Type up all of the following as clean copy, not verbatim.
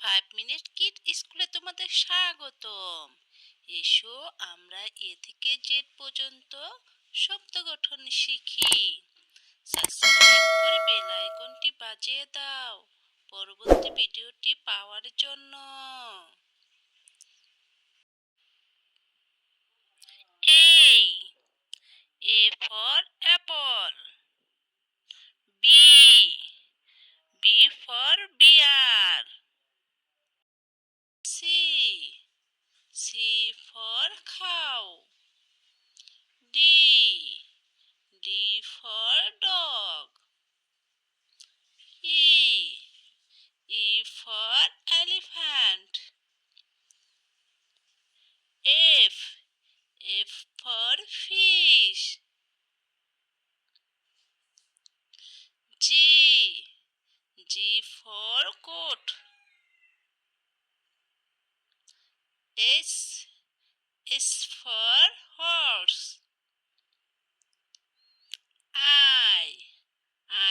5 minute kid স্কুলে তোমাদের স্বাগতম। এসো আমরা এ থেকে জেড পর্যন্ত শব্দ গঠন শিখি। সাবস্ক্রাইব করে বেল আইকনটি বাজিয়ে দাও পরবর্তী ভিডিওটি পাওয়ার জন্য। A for apple. B for bear. C for cow. D for dog. E for elephant. F for fish. G for goat. S for horse.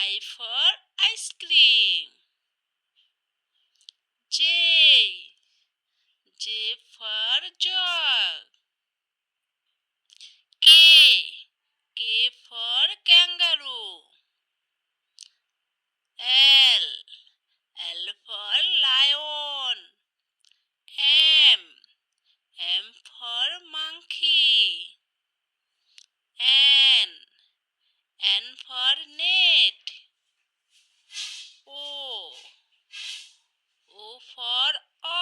I for ice cream. J for jug. K for kangaroo. L for lion. M for monkey. N for net. O for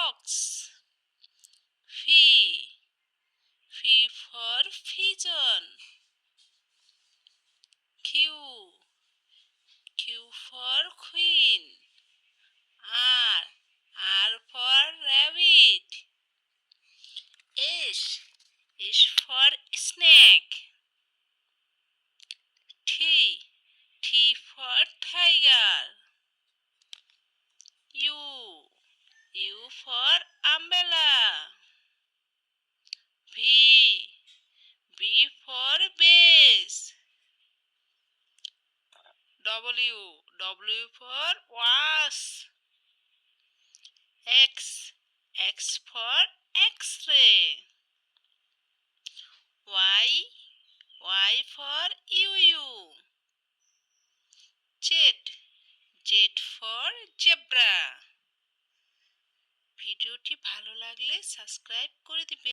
ox. P for pigeon. Q for queen. R for rabbit. S for snake. T for tiger. U for umbrella. B for base. W for wash. X for X-ray. Y for UU. Z for zebra. ভিডিওটি ভালো লাগলে subscribe করে দিবেন।